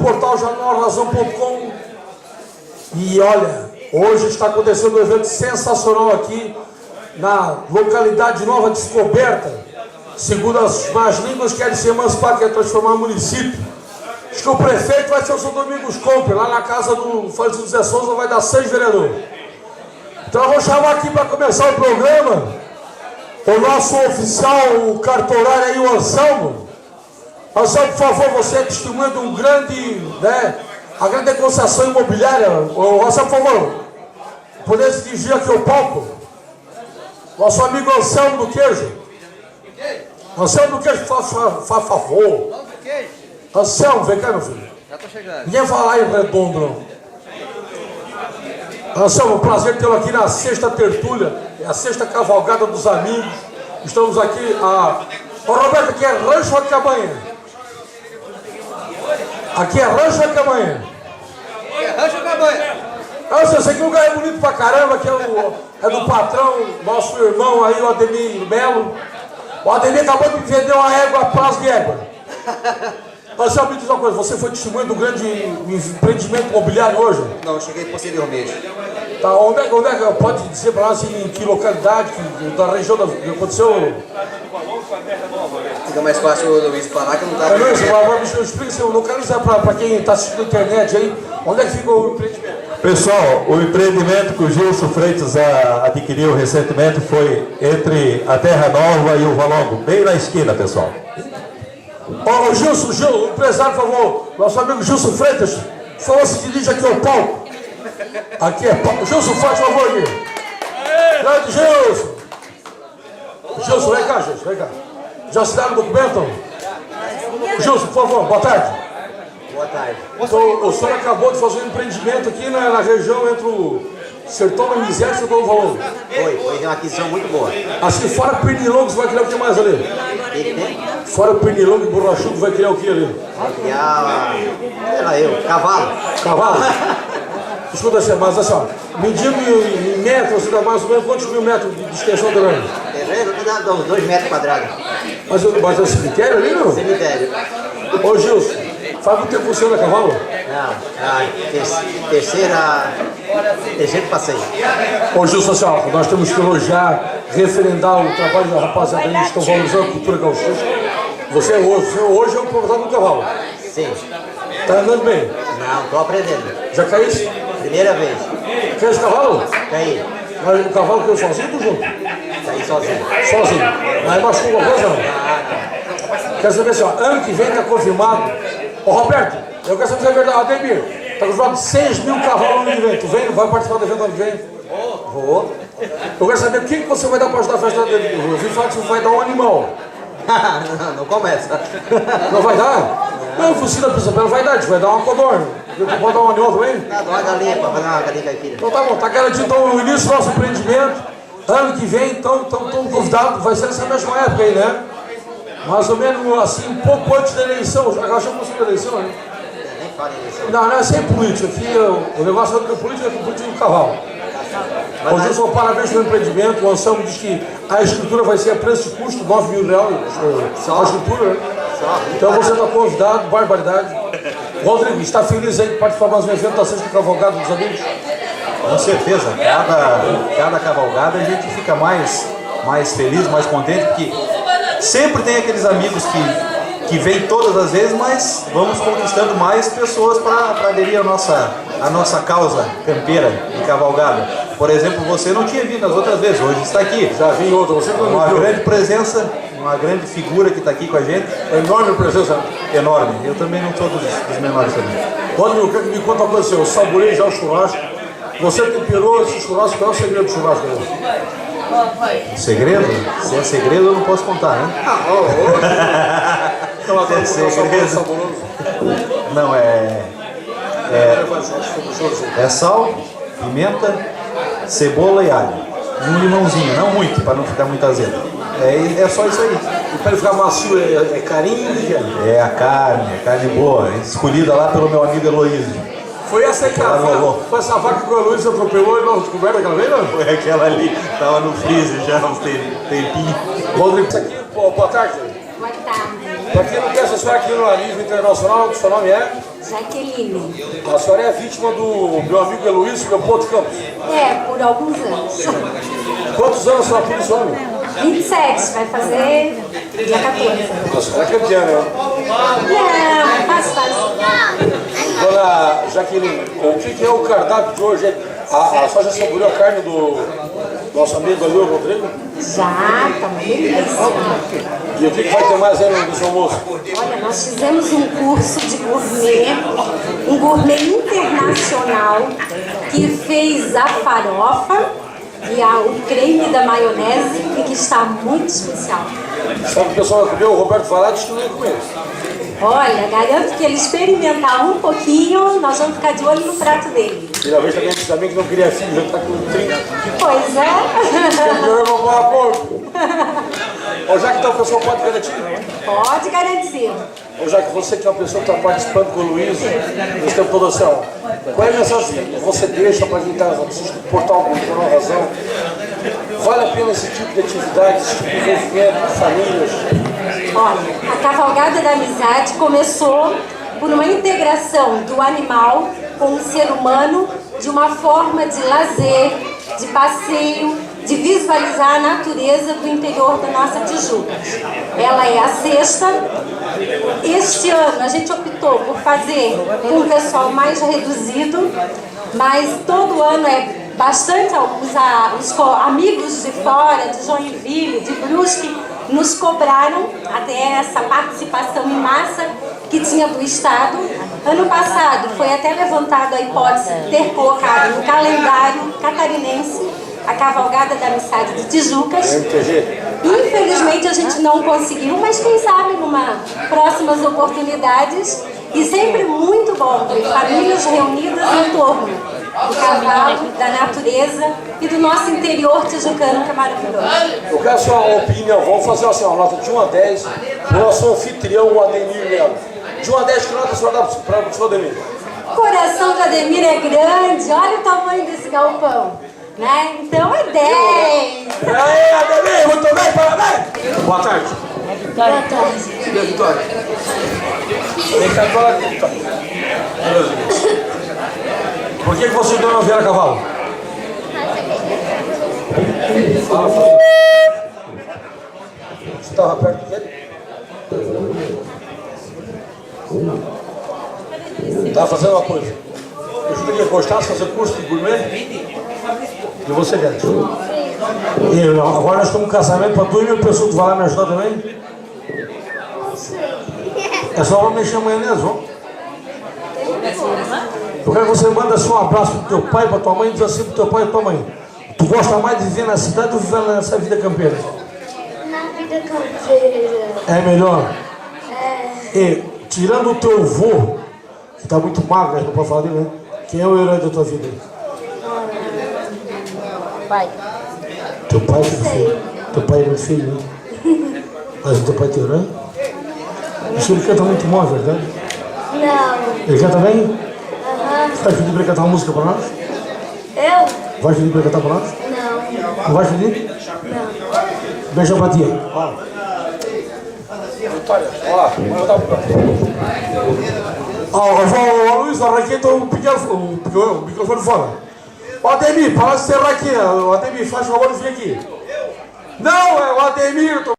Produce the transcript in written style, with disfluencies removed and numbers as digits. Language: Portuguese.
portal jornalrazão.com. E olha, hoje está acontecendo um evento sensacional aqui na localidade de Nova Descoberta. Segundo as más línguas, querem se emancipar, quer transformar em município. Acho que o prefeito vai ser o Sr. Domingos Compre, lá na casa do Francisco Zé Souza, vai dar 6 vereadores. Então eu vou chamar aqui para começar o programa o nosso oficial, o cartorário aí, o Anselmo. Anselmo, por favor, você é testemunha de um grande, a grande negociação imobiliária. Anselmo, por favor, poder se dirigir aqui ao palco. Nosso amigo Anselmo do Queijo. Anselmo do Queijo, faz favor. Anselmo, vem cá, meu filho. Já tô chegando. Ninguém vai lá em Redondo, não. Anselmo, um prazer tê-lo aqui na sexta tertúlia, a sexta cavalgada dos amigos. Estamos aqui Ô Roberto, aqui é Rancho ou Cabanha? Aqui é Rancho ou Cabanha? É Rancho ou Cabanha? Eu sei que o lugar é bonito pra caramba, que é do patrão, nosso irmão aí, o Ademir Melo. O Ademir acabou de me vender uma égua, prazo de égua. Mas só me diz uma coisa, você foi testemunha do grande empreendimento imobiliário hoje? Não, eu cheguei posteriormente. Tá, onde é que pode dizer para nós em que localidade, da região que aconteceu? Fica mais fácil o Luiz falar que não tá... Explica assim, localizar para quem está assistindo na internet aí, onde é que fica o empreendimento? Pessoal, o empreendimento que o Gilson Freitas adquiriu recentemente foi entre a Terra Nova e o Valongo, bem na esquina, pessoal. Ô Gilson, o empresário, por favor, nosso amigo Gilson Freitas, por favor, se dirige aqui ao palco. Aqui é palco. Gilson, faz favor aqui. Grande Gilson. Gilson, vem cá, Gilson, vem cá. Já assinaram o documento? Gilson, por favor, boa tarde. Boa tarde. Então, o senhor acabou de fazer um empreendimento aqui na região entre o Sertão da Miséria e o Sertão do Valongo. Foi uma aquisição muito boa. Assim, fora Pernilongo, você vai criar o que mais ali? Fora o Pernilongo e Borrachudo, vai criar o que ali? Vai criar... Era eu, cavalo. Cavalo? Escuta assim, mas assim, ó, medindo em metros, você dá mais ou menos quantos mil metros de extensão também? Terreno que dá uns 2 metros quadrados. Mas é o cemitério ali, não? Cemitério. Ô Gilson, faz muito tempo que você anda a cavalo? Não, terceiro passeio. Ô Gilson, assim, ó, nós temos que elogiar, referendar o trabalho da rapaziada aí que estão valorizando a cultura gauchesca. Você hoje é o proprietário do cavalo. Sim. Tá andando bem? Não, tô aprendendo. Já caísse? Primeira vez. Quer esse cavalo? Caí. Mas o cavalo caiu sozinho ou junto? Caí sozinho. Sozinho. Mas machucou alguma coisa não? Quer saber assim, ó, ano que vem está confirmado. Ô Roberto, eu quero saber se é verdade. Ademir, está confirmado 6 mil cavalos no ano que vem. Tu vem? Vai participar do evento ano que vem? Vou. Eu quero saber o que você vai dar para ajudar a festa dele. Eu vi falar que você vai dar um animal. Não começa. Não vai dar? Não, Fucina Principal vai dar, a gente vai dar uma codorna. Pode dar um animal também? Dá uma galinha para fazer uma galinha caipira. Então tá bom, tá garantido então, o início do nosso empreendimento. Ano que vem, então, estamos convidados, vai ser nessa mesma época aí, né? Mais ou menos assim, um pouco antes da eleição. Já chamou da eleição, né? Nem fala em eleição. Não é sem política. Aqui o negócio é política é com política do cavalo. Ô Gilson, parabéns pelo empreendimento. O Anselmo diz que a escritura vai ser a preço de custo, R$9 mil a escritura, né? Então você está convidado, barbaridade. Rodrigo, está feliz aí de participar mais um evento da Sexta Cavalgada dos Amigos? Com certeza, cada cavalgada a gente fica mais feliz, mais contente, porque sempre tem aqueles amigos que vêm todas as vezes, mas vamos conquistando mais pessoas para aderir à nossa causa campeira de cavalgada. Por exemplo, você não tinha vindo as outras vezes, hoje está aqui. Já vi outra, você não uma viu. Grande presença, uma grande figura que está aqui com a gente. Enorme presença. Enorme. Eu também não sou dos menores também. Rodrigo, me conta uma coisa, eu saborei já o churrasco. Você temperou esse churrasco, qual é o segredo do churrasco? Segredo? Se é segredo, eu não posso contar, né? Se é segredo. Não, é sal, pimenta, cebola e alho. E um limãozinho, não muito, para não ficar muito azedo. É só isso aí. E para ele ficar macio, é carinho? É a carne boa, escolhida lá pelo meu amigo Heloísio. Foi essa aí que foi essa vaca que o Luiz atropelou e nós descoberto aquela vez, não? Foi aquela ali, tava no freezer já uns tempinhos. Rodrigo, isso aqui, boa tarde. Boa tarde. Para quem não conhece a senhora aqui no Anismo Internacional, o seu nome é? Jaqueline. A senhora é vítima do meu amigo Heloísio Leopoldo Campos. É, por alguns anos. Quantos anos a senhora tem esse homem? 27, vai fazer dia 14. A senhora é campeã, né? Não, faz. Dona Jaqueline, o que é o cardápio de hoje? A senhora já saboreou a carne do nosso amigo ali, o Rodrigo? Já, tá uma delícia. E o que vai ter mais aí no almoço? Olha, nós fizemos um curso de gourmet, um gourmet internacional, que fez a farofa e o creme da maionese, e que está muito especial. Sabe o que o pessoal vai comer? O Roberto Valade disse que não ia comer. Olha, garanto que ele experimentar um pouquinho, nós vamos ficar de olho no prato dele. E na vez também disse também que não queria filho, já está com 30. Pois é. Eu vou falar pouco. Ou já que então o pessoal pode garantir? Pode garantir. Ou já que você que é uma pessoa que está participando com o Luiz, esse tempo todo assim, ó, qual é a mensagem que você deixa para quem está assistindo o portal por uma razão? Vale a pena esse tipo de atividade, esse tipo de envolvimento com famílias? Olha, a Cavalgada da Amizade começou por uma integração do animal com o ser humano de uma forma de lazer, de passeio, de visualizar a natureza do interior da nossa Tijuca. Ela é a sexta. Este ano a gente optou por fazer com um pessoal mais reduzido, mas todo ano é bastante os amigos de fora, de Joinville, de Brusque, nos cobraram até essa participação em massa que tinha do Estado. Ano passado foi até levantada a hipótese de ter colocado no calendário catarinense a Cavalgada da Amizade de Tijucas. Infelizmente a gente não conseguiu, mas quem sabe numa próximas oportunidades. E sempre muito bom, famílias reunidas em torno do cavalo, da natureza e do nosso interior tijucano, que é maravilhoso. Eu quero a sua opinião, vamos fazer assim, uma nota de 1 a 10 para o nosso anfitrião, o Ademir Melo. De 1 a 10, que nota a senhora dá para o seu Ademir? O coração do Ademir é grande, olha o tamanho desse galpão, né? Então é 10. E aí, Ademir, muito bem, parabéns! Boa tarde. Boa tarde. E a Vitória? Vem cá, Vitória. Por que você não vier a cavalo? Fala. Você estava perto dele? Estava fazendo uma coisa. Eu queria gostar de fazer curso de gourmet? E você, Guedes? E agora nós estamos em casamento para 2.000 pessoas. Tu vai lá me ajudar também? É só para mexer amanhã mesmo. Eu quero que você manda assim um abraço pro teu pai, pra tua mãe, e diz assim pro teu pai e tua mãe: tu gosta mais de viver na cidade ou viver nessa vida campeira? Na vida campeira. É melhor? É. E, tirando o teu avô, que tá muito magro, né? Não pode falar dele, né? Quem é o herói da tua vida? Pai. Teu pai é feio. Teu pai é muito feio, né? Mas o teu pai é teu herói? Acho que ele canta muito mal, é verdade? Não. Ele canta bem? Aham. Vai pedir pra ele cantar uma música pra nós? Eu? Vai pedir pra ele cantar pra nós? Não. Não vai pedir? Não. Beija pra tia. Vitória, ó, vou dar Ó, Luiz, arranquei o microfone fora. Ó, Ademir, para de ser aqui. O Ademir, faz o favor de vir aqui. Não, é o Ademir.